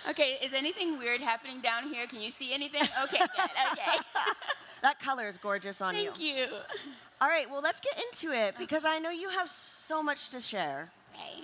Okay, is anything weird happening down here? Can you see anything? Okay, good. Okay. That color is gorgeous on you. Thank you. All right, well, let's get into it because Okay. I know you have so much to share. Okay.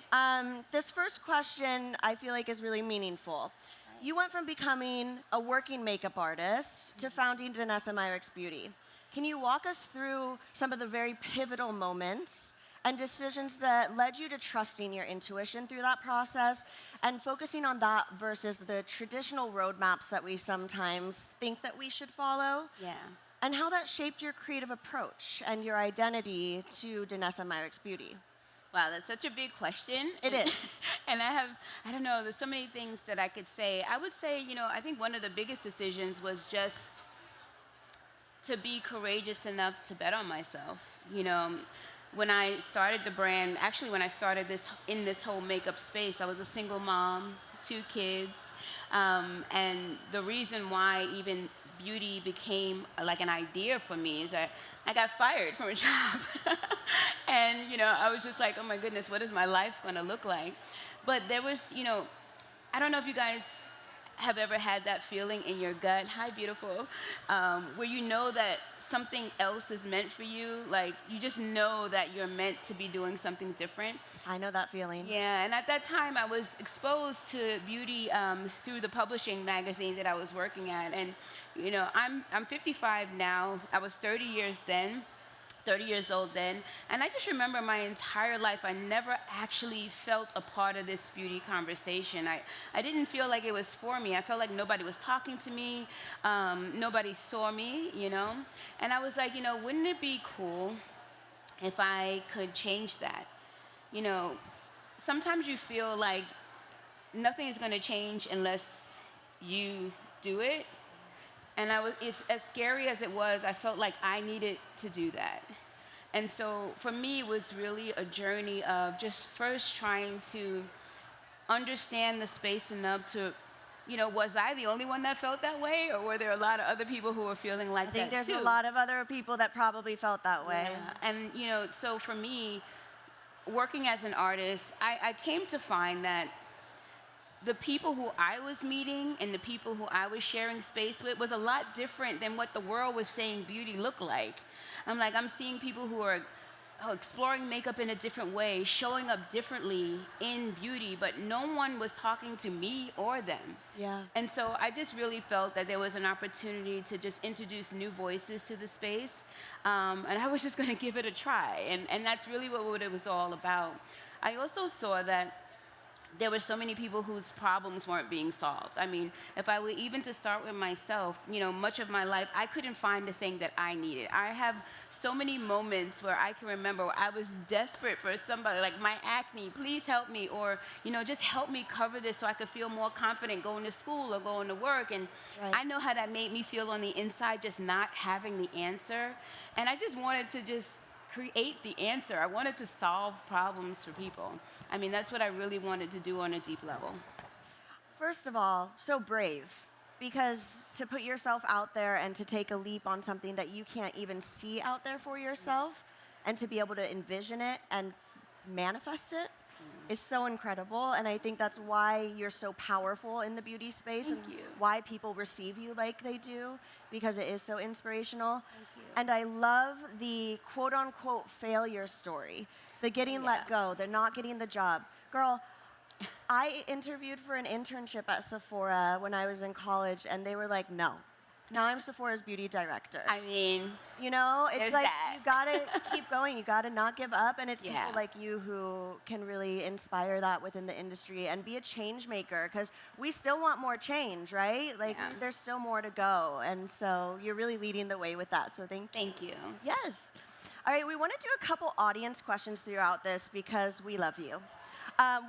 This first question I feel like is really meaningful. Right. You went from becoming a working makeup artist to founding Danessa Myricks Beauty. Can you walk us through some of the very pivotal moments and decisions that led you to trusting your intuition through that process and focusing on that versus the traditional roadmaps that we sometimes think that we should follow? Yeah. And how that shaped your creative approach and your identity to Danessa Myricks Beauty. Wow, that's such a big question. It is. And I don't know, there's so many things that I could say. I would say, I think one of the biggest decisions was just to be courageous enough to bet on myself. When I started the brand, actually when I started this whole makeup space, I was a single mom, 2 kids. And the reason why even beauty became like an idea for me is that I got fired from a job. And, I was just like, oh my goodness, what is my life gonna look like? But there was, I don't know if you guys have ever had that feeling in your gut, hi beautiful, where you know that something else is meant for you, like you just know that you're meant to be doing something different. I know that feeling. Yeah, and at that time I was exposed to beauty through the publishing magazine that I was working at, and I'm 55 now. I was 30 years old then, and I just remember my entire life I never actually felt a part of this beauty conversation. I didn't feel like it was for me. I felt like nobody was talking to me, nobody saw me, and I was like, wouldn't it be cool if I could change that? Sometimes you feel like nothing is going to change unless you do it. And it's as scary as it was, I felt like I needed to do that. And so for me, it was really a journey of just first trying to understand the space enough to, was I the only one that felt that way? Or were there a lot of other people who were feeling like that too? I think there's a lot of other people that probably felt that way. Yeah. And, so for me, working as an artist, I came to find that the people who I was meeting and the people who I was sharing space with was a lot different than what the world was saying beauty looked like. I'm seeing people who are exploring makeup in a different way, showing up differently in beauty, but no one was talking to me or them. Yeah. And so I just really felt that there was an opportunity to just introduce new voices to the space, and I was just going to give it a try, and that's really what it was all about. I also saw that there were so many people whose problems weren't being solved. If I were even to start with myself, much of my life, I couldn't find the thing that I needed. I have so many moments where I can remember where I was desperate for somebody, like my acne, please help me, or, just help me cover this so I could feel more confident going to school or going to work. And Right. I know how that made me feel on the inside, just not having the answer. And I just wanted to just create the answer. I wanted to solve problems for people. That's what I really wanted to do on a deep level. First of all, so brave. Because to put yourself out there and to take a leap on something that you can't even see out there for yourself and to be able to envision it and manifest it is so incredible. And I think that's why you're so powerful in the beauty space Thank and you. why people receive you like they do, because it is so inspirational. Thank you. And I love the quote unquote failure story, the getting let go, the not getting the job. Girl, I interviewed for an internship at Sephora when I was in college, and they were like, no. Now I'm Sephora's beauty director. It's there's like that. you gotta keep going. You gotta not give up, and it's Yeah. people like you who can really inspire that within the industry and be a change maker. Because we still want more change, right? Yeah. There's still more to go, and so you're really leading the way with that. So thank you. Thank you. Yes. All right, we want to do a couple audience questions throughout this because we love you.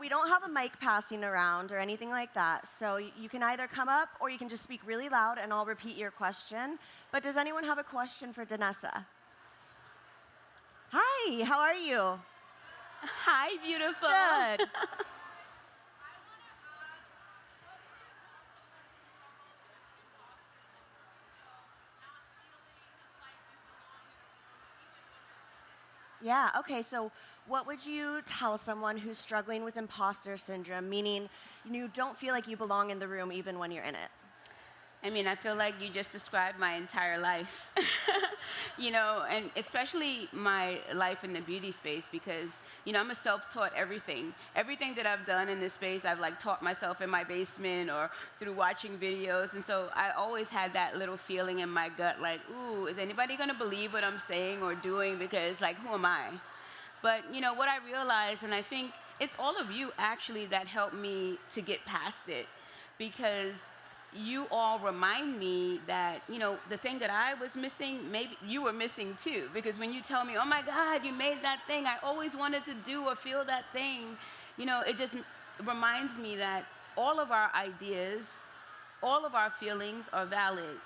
We don't have a mic passing around or anything like that, so you can either come up or you can just speak really loud and I'll repeat your question. But does anyone have a question for Danessa? Hi, how are you? Hi, beautiful. Good. Yeah, okay, so what would you tell someone who's struggling with imposter syndrome, meaning you don't feel like you belong in the room even when you're in it? I mean, I feel like you just described my entire life, and especially my life in the beauty space because, I'm a self-taught everything. Everything that I've done in this space, I've like taught myself in my basement or through watching videos. And so I always had that little feeling in my gut like, ooh, is anybody going to believe what I'm saying or doing? Because like, who am I? But, what I realized, and I think it's all of you actually that helped me to get past it because you all remind me that, the thing that I was missing, maybe you were missing too. Because when you tell me, oh my God, you made that thing, I always wanted to do or feel that thing, it just reminds me that all of our ideas, all of our feelings are valid.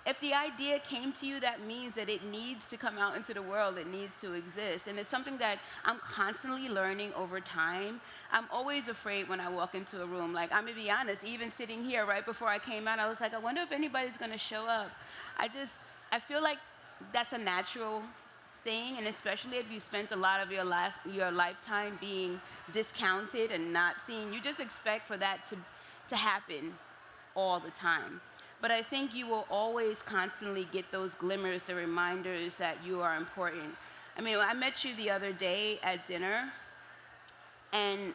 If the idea came to you, that means that it needs to come out into the world, it needs to exist. And it's something that I'm constantly learning over time. I'm always afraid when I walk into a room. Like, I'm gonna be honest, even sitting here right before I came out, I was like, I wonder if anybody's gonna show up. I feel like that's a natural thing, and especially if you spent a lot of your lifetime being discounted and not seen, you just expect for that to happen all the time. But I think you will always constantly get those glimmers, the reminders that you are important. I mean, I met you the other day at dinner, and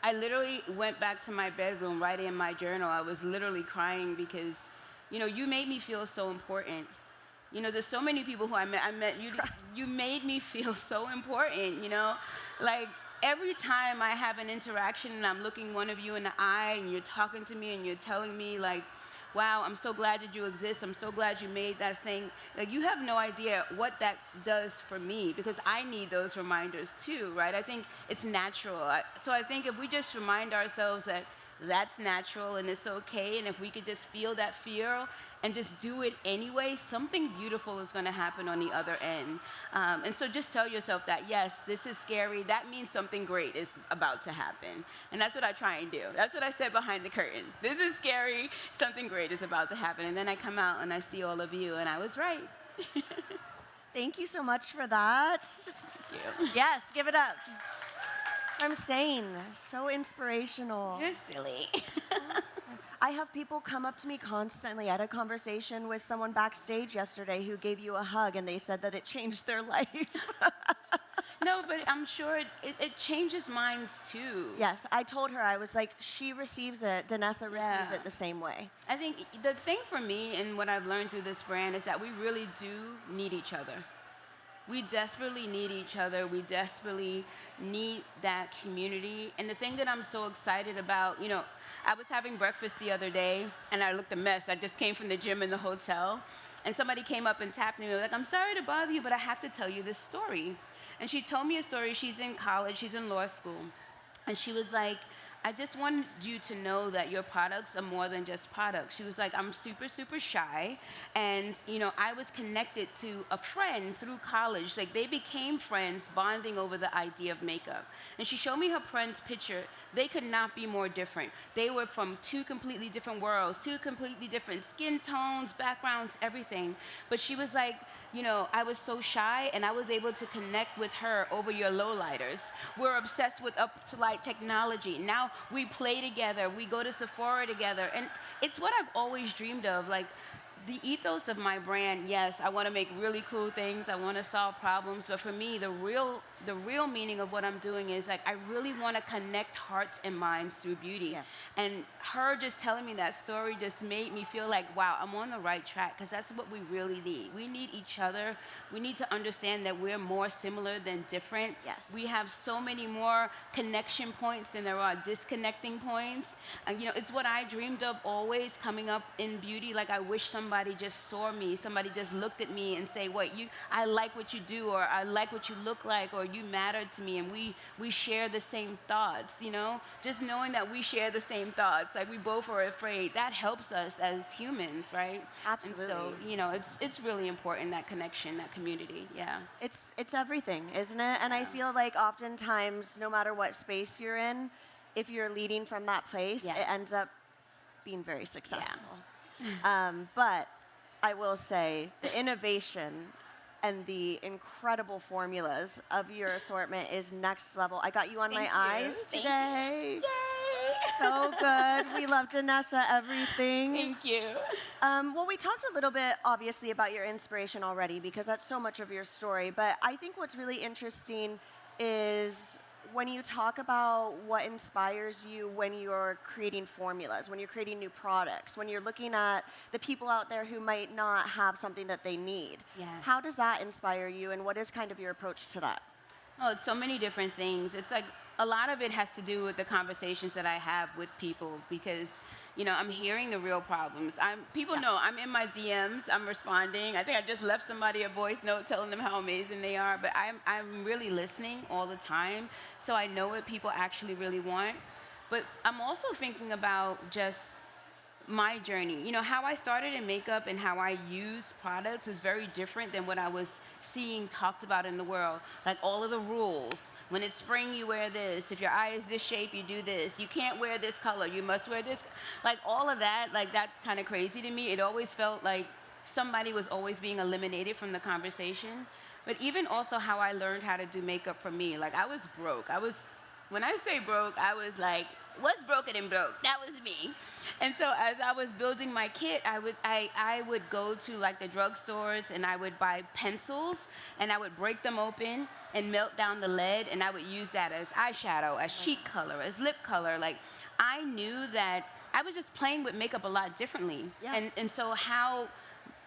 I literally went back to my bedroom writing in my journal. I was literally crying because, you made me feel so important. There's so many people who I met you, you made me feel so important, Like, every time I have an interaction and I'm looking one of you in the eye and you're talking to me and you're telling me, like, wow, I'm so glad that you exist. I'm so glad you made that thing. Like, you have no idea what that does for me because I need those reminders too, right? I think it's natural. So I think if we just remind ourselves that that's natural and it's okay, and if we could just feel that fear and just do it anyway, something beautiful is going to happen on the other end. And so just tell yourself that, yes, this is scary. That means something great is about to happen. And that's what I try and do. That's what I said behind the curtain. This is scary. Something great is about to happen. And then I come out and I see all of you, and I was right. Thank you so much for that. Thank you. Yes, give it up. I'm saying, so inspirational. You're silly. I have people come up to me constantly. I had a conversation with someone backstage yesterday who gave you a hug, and they said that it changed their life. No, but I'm sure it changes minds too. Yes, I told her, I was like, she receives it, Danessa receives it the same way. I think the thing for me and what I've learned through this brand is that we really do need each other. We desperately need each other. We desperately need that community. And the thing that I'm so excited about, I was having breakfast the other day, and I looked a mess. I just came from the gym in the hotel, and somebody came up and tapped me, like, I'm sorry to bother you, but I have to tell you this story. And she told me a story. She's in college. She's in law school. And she was like, I just wanted you to know that your products are more than just products. She was like, I'm super, super shy. And, I was connected to a friend through college. Like, they became friends, bonding over the idea of makeup. And she showed me her friend's picture. They could not be more different. They were from two completely different worlds, two completely different skin tones, backgrounds, everything. But she was like, I was so shy, and I was able to connect with her over your lowlighters. We're obsessed with up-to-light technology. Now we play together. We go to Sephora together. And it's what I've always dreamed of. Like, the ethos of my brand, yes, I want to make really cool things. I want to solve problems. But for me, the real meaning of what I'm doing is, like, I really want to connect hearts and minds through beauty. Yeah. And her just telling me that story just made me feel like, wow, I'm on the right track, because that's what we really need. We need each other. We need to understand that we're more similar than different. Yes. We have so many more connection points than there are disconnecting points. It's what I dreamed of always coming up in beauty. Like, I wish somebody just saw me, somebody just looked at me and say, I like what you do, or I like what you look like, or you matter to me, and we share the same thoughts, Just knowing that we share the same thoughts, like we both are afraid, that helps us as humans, right? Absolutely. And so, it's really important, that connection, that community, yeah. It's everything, isn't it? And I feel like oftentimes, no matter what space you're in, if you're leading from that place, Yeah. it ends up being very successful. But I will say the innovation and the incredible formulas of your assortment is next level. I got you on my Thank you. eyes Thank today. you. Yay! So good. We love Danessa everything. Thank you. Well, we talked a little bit, obviously, about your inspiration already because that's so much of your story. But I think what's really interesting is when you talk about what inspires you when you're creating formulas, when you're creating new products, when you're looking at the people out there who might not have something that they need. Yeah. How does that inspire you, and what is kind of your approach to that? Oh, it's so many different things. It's like a lot of it has to do with the conversations that I have with people because, I'm hearing the real problems. People know I'm in my DMs, I'm responding. I think I just left somebody a voice note telling them how amazing they are, but I'm really listening all the time, so I know what people actually really want. But I'm also thinking about just my journey. How I started in makeup and how I use products is very different than what I was seeing talked about in the world. Like all of the rules. When it's spring, you wear this. If your eye is this shape, you do this. You can't wear this color. You must wear this. Like all of that, like that's kind of crazy to me. It always felt like somebody was always being eliminated from the conversation. But even also how I learned how to do makeup for me. Like I was broke. When I say broke, I was like, what's broken and broke? That was me. And so as I was building my kit, I would go to like the drugstores and I would buy pencils and I would break them open and melt down the lead and I would use that as eyeshadow, as cheek color, as lip color. Like I knew that I was just playing with makeup a lot differently. Yeah. And so how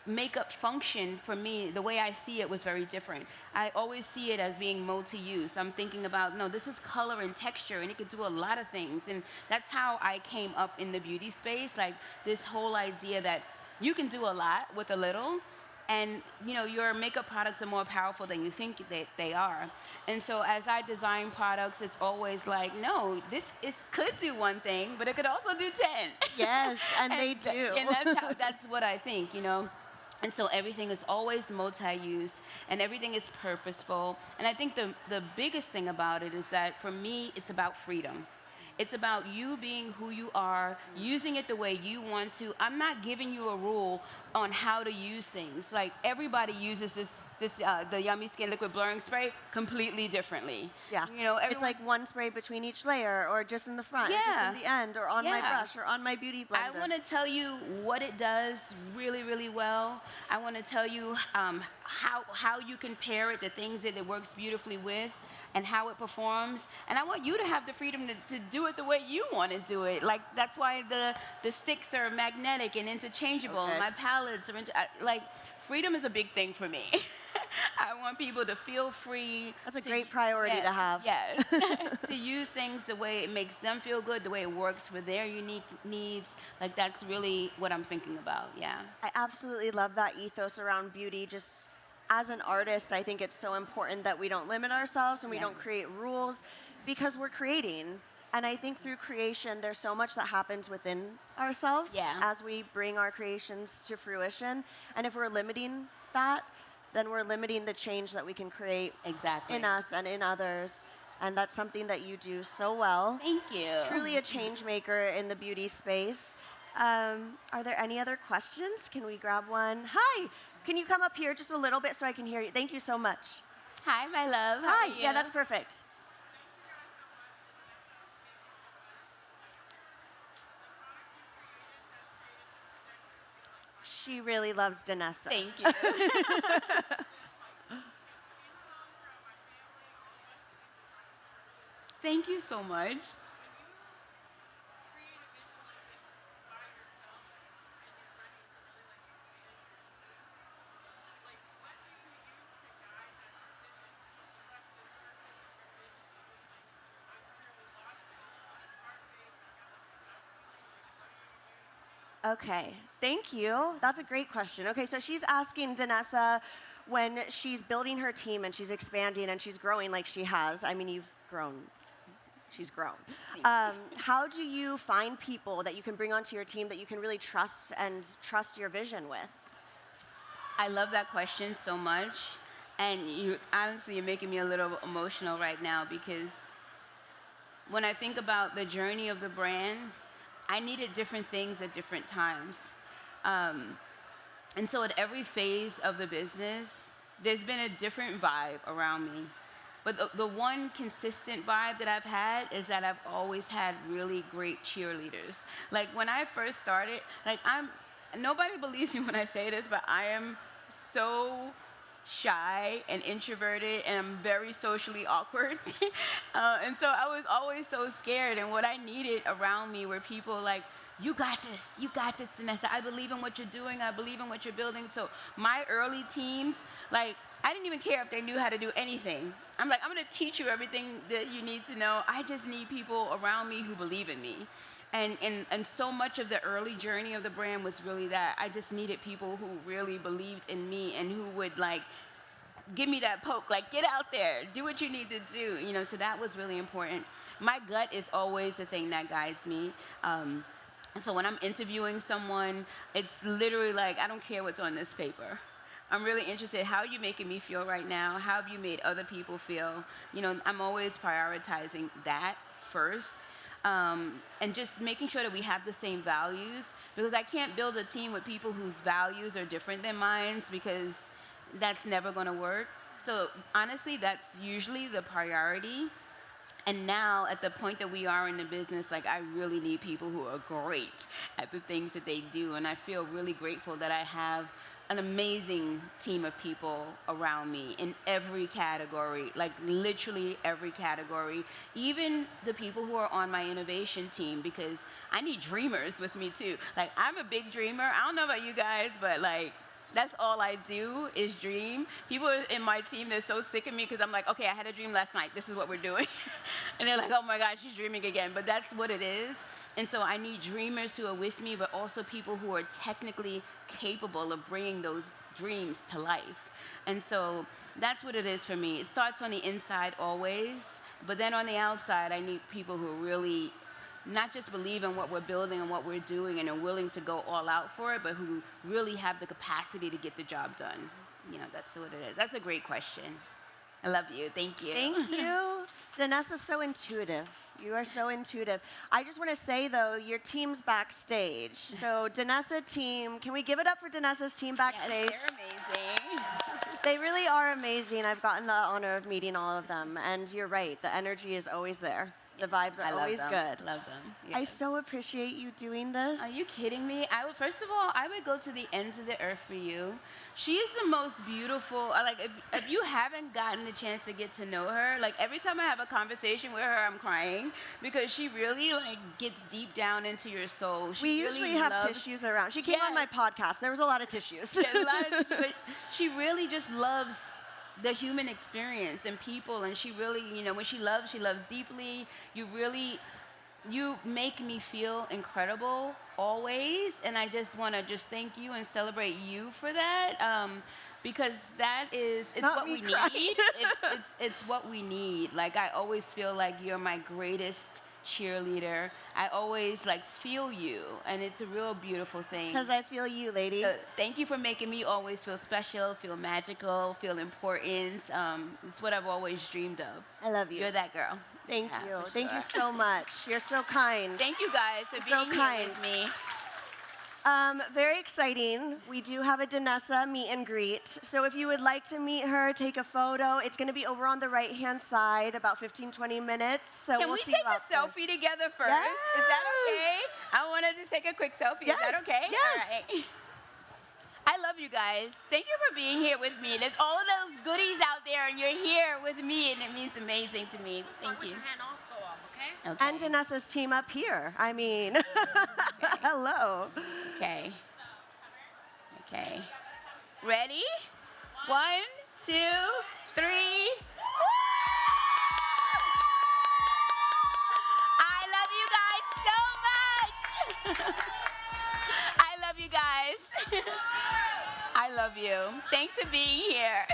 makeup function for me, the way I see it was very different. I always see it as being multi-use. I'm thinking about, no, this is color and texture, and it could do a lot of things. And that's how I came up in the beauty space, like this whole idea that you can do a lot with a little, and your makeup products are more powerful than you think they are. And so as I design products, it's always like, no, this could do one thing, but it could also do 10. Yes, and they do. And that's what I think. And so everything is always multi-use and everything is purposeful. And I think the biggest thing about it is that for me, it's about freedom. It's about you being who you are, using it the way you want to. I'm not giving you a rule on how to use things. Like everybody uses the Yummy Skin Liquid Blurring Spray completely differently. Yeah. It's like one spray between each layer, or just in the front, or just in the end, or on my brush, or on my beauty blender. I want to tell you what it does really, really well. I want to tell you how you can pair it, the things that it works beautifully with, and how it performs. And I want you to have the freedom to do it the way you want to do it. Like that's why the sticks are magnetic and interchangeable. Okay. My palettes are like freedom is a big thing for me. I want people to feel free. That's a great priority to have. Yes. To use things the way it makes them feel good, the way it works for their unique needs. Like that's really what I'm thinking about. Yeah. I absolutely love that ethos around beauty. Just as an artist, I think it's so important that we don't limit ourselves and we don't create rules because we're creating. And I think through creation, there's so much that happens within ourselves as we bring our creations to fruition. And if we're limiting that, then we're limiting the change that we can create in us and in others. And that's something that you do so well. Thank you. Truly a change maker in the beauty space. Are there any other questions? Can we grab one? Hi, can you come up here just a little bit so I can hear you? Thank you so much. Hi, my love. How Hi, are you? yeah, that's perfect. She really loves Danessa. Thank you. Thank you so much. Okay, thank you. That's a great question. Okay, so she's asking Danessa when she's building her team and she's expanding and she's growing like she has. I mean, you've grown. She's grown. How do you find people that you can bring onto your team that you can really trust and trust your vision with? I love that question so much. And honestly, you're making me a little emotional right now because when I think about the journey of the brand, I needed different things at different times. And so at every phase of the business, there's been a different vibe around me. But the one consistent vibe that I've had is that I've always had really great cheerleaders. Like when I first started, like nobody believes me when I say this, but I am so shy and introverted, and I'm very socially awkward. And so I was always so scared, and what I needed around me were people like, you got this, Danessa. I believe in what you're doing, I believe in what you're building. So my early teams, like, I didn't even care if they knew how to do anything. I'm like, I'm gonna teach you everything that you need to know. I just need people around me who believe in me. And so much of the early journey of the brand was really that. I just needed people who really believed in me and who would like give me that poke, like get out there, do what you need to do, you know, so that was really important. My gut is always the thing that guides me. So when I'm interviewing someone, it's literally like, I don't care what's on this paper. I'm really interested, how are you making me feel right now? How have you made other people feel? You know, I'm always prioritizing that first. And just making sure that we have the same values, because I can't build a team with people whose values are different than mine, because that's never gonna work. So honestly, that's usually the priority. And now, at the point that we are in the business, like I really need people who are great at the things that they do. And I feel really grateful that I have an amazing team of people around me in every category, like literally every category, even the people who are on my innovation team, because I need dreamers with me too. Like I'm a big dreamer. I don't know about you guys, but like that's all I do is dream. People in my team, they're so sick of me because I'm like, okay, I had a dream last night. This is what we're doing. And they're like, oh my God, she's dreaming again. But that's what it is. And so I need dreamers who are with me, but also people who are technically capable of bringing those dreams to life. And so that's what it is for me. It starts on the inside always, but then on the outside, I need people who really not just believe in what we're building and what we're doing and are willing to go all out for it, but who really have the capacity to get the job done. You know, that's what it is. That's a great question. I love you. Thank you. Thank you. Danessa's so intuitive. You are so intuitive. I just want to say, though, your team's backstage. So, Danessa team, can we give it up for Danessa's team backstage? Yes, they're amazing. They really are amazing. I've gotten the honor of meeting all of them. And you're right, the energy is always there. The vibes are always good. Love them. Yes. I so appreciate you doing this. Are you kidding me? First of all, I would go to the ends of the earth for you. She is the most beautiful. Like, if you haven't gotten the chance to get to know her, like every time I have a conversation with her, I'm crying because she really like gets deep down into your soul. We usually have tissues around. She came on my podcast. There was a lot of tissues. Yeah, a lot of, but she really just loves the human experience and people, and she really, you know, when she loves deeply. You make me feel incredible always, and I just want to just thank you and celebrate you for that, because it's what we need. It's what we need. Like I always feel like you're my greatest cheerleader. I always like feel you, and it's a real beautiful thing. Because I feel you, lady. Thank you for making me always feel special, feel magical, feel important. It's what I've always dreamed of. I love you. You're that girl. Thank you. For Thank you sure. so much. You're so kind. Thank you guys for being here with me. Very exciting. We do have a Danessa meet and greet. So if you would like to meet her, take a photo. It's going to be over on the right-hand side, about 15, 20 minutes. So Can we'll we see take you out a there. selfie together first? Yes. Is that okay? I wanted to take a quick selfie. Yes. Is that okay? Yes. All right. I love you guys. Thank you for being here with me. There's all of those goodies out there, and you're here with me, and it means amazing to me. Thank you. With your hand off, go off, okay? Okay. And Danessa's team up here. I mean, hello. Okay. Okay. Ready? 1, 2, 3. I love you guys so much. I love you guys. I love you. Thanks for being here.